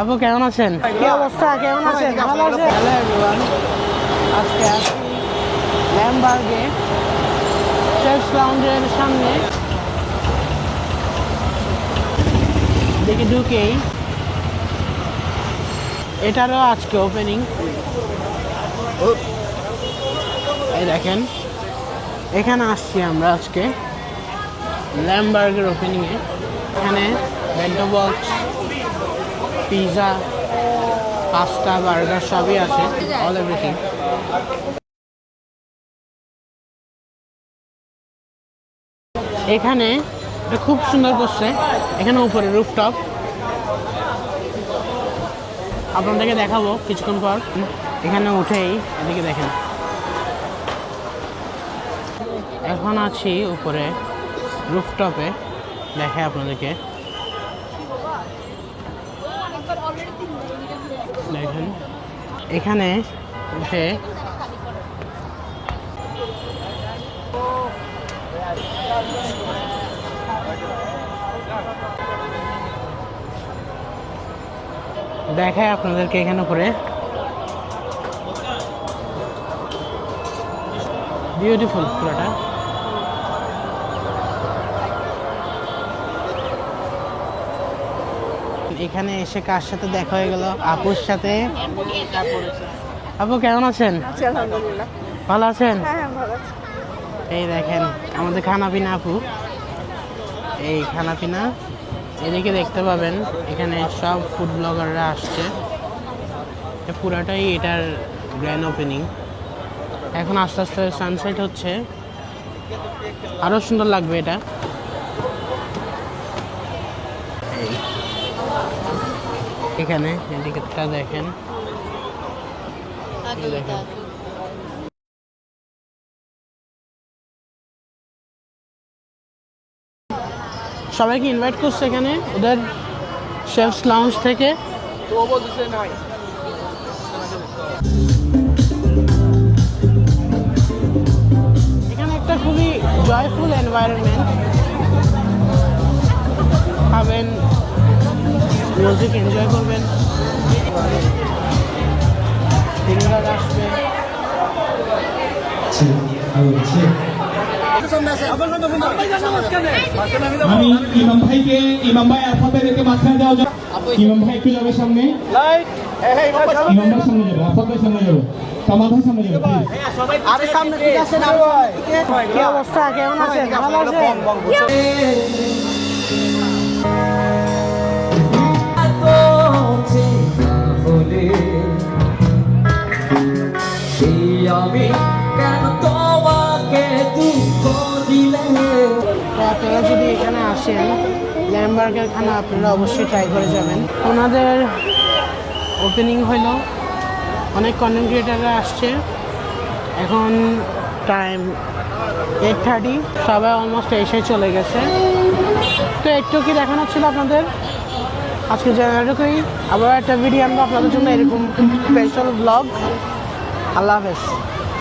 আপু কেমন আছেন? কি অবস্থা, কেমন আছেন? ভালো আছেন? হ্যালো এভরিওয়ান, আজকে আছি ল্যামবার্গে চেফস লাউঞ্জের সামনে। দেখে ঢুকেই এটারও আজকে ওপেনিং। এই দেখেন, এখানে আসছি আমরা আজকে ল্যামবার্গের ওপেনিংয়ে। এখানে bento box, pizza, pasta, burger সবই আছে, অল এভরিথিং। এখানে এটা খুব সুন্দর করছে, এখানে উপরে রুফটপ আপনাদেরকে দেখাবো কিছুক্ষণ পর। এখানে উঠেই এদিকে দেখেন, এখন আছি উপরে রুফটপে, দেখে আপনাদেরকে দেখেন। এখানে উঠে দেখায় আপনাদেরকে এখানে উপরে বিউটিফুল পুরোটা। এখানে এসে কার সাথে দেখা হয়ে গেল? আপুর সাথে। আপু কেমন আছেন? আলহামদুলিল্লাহ ভালো আছেন? হ্যাঁ ভালো আছি। এই দেখেন আমাদের খানাপিনা আপু, এই খানাপিনা এদিকে দেখতে পাবেন। এখানে সব ফুড ব্লগাররা আসছে, পুরাটাই এটার গ্র্যান্ড ওপেনিং। এখন আস্তে আস্তে সানসেট হচ্ছে, আরও সুন্দর লাগবে এটা। এখানে এদিকেটা দেখেন, দেখেন সবাইকে ইনভাইট করছে এখানে ওদের শেফস লাউঞ্জ থেকে। এখানে একটা খুবই জয়ফুল এনভায়রনমেন্ট, খাবেন, মিউজিক এনজয় করবেন, সিঙ্গার আসবে। আমি ইমাম ভাইকে, ইমাম ভাই আফাদেরকে মাঝখানে যাওয়া যাবে। ইমাম ভাই একটু যাবে সামনে, ইমাম ভাই সামনে যাবে, আফাদ ভাই সামনে যাবে, কামাল ভাই সামনে যাবে। আরে সামনে ঠিক আছে না? কি অবস্থা, কেমন আছেন? ভালো আছেন? আপনারা যদি এখানে আসেন ল্যামবার্গের খানা আপনারা অবশ্যই ট্রাই করে যাবেন। ওনাদের ওপেনিং হইল, অনেক কন্টেন্ট ক্রিয়েটাররা আসছে। এখন টাইম 8:30, সবাই অলমোস্ট এসে চলে গেছে। তো একটু কি দেখানো ছিল আপনাদের আজকে জানাটুকুই। আবার একটা ভিডিও আনবো আপনাদের জন্য, এরকম স্পেশাল ব্লগ। আল্লাহ হাফেজ।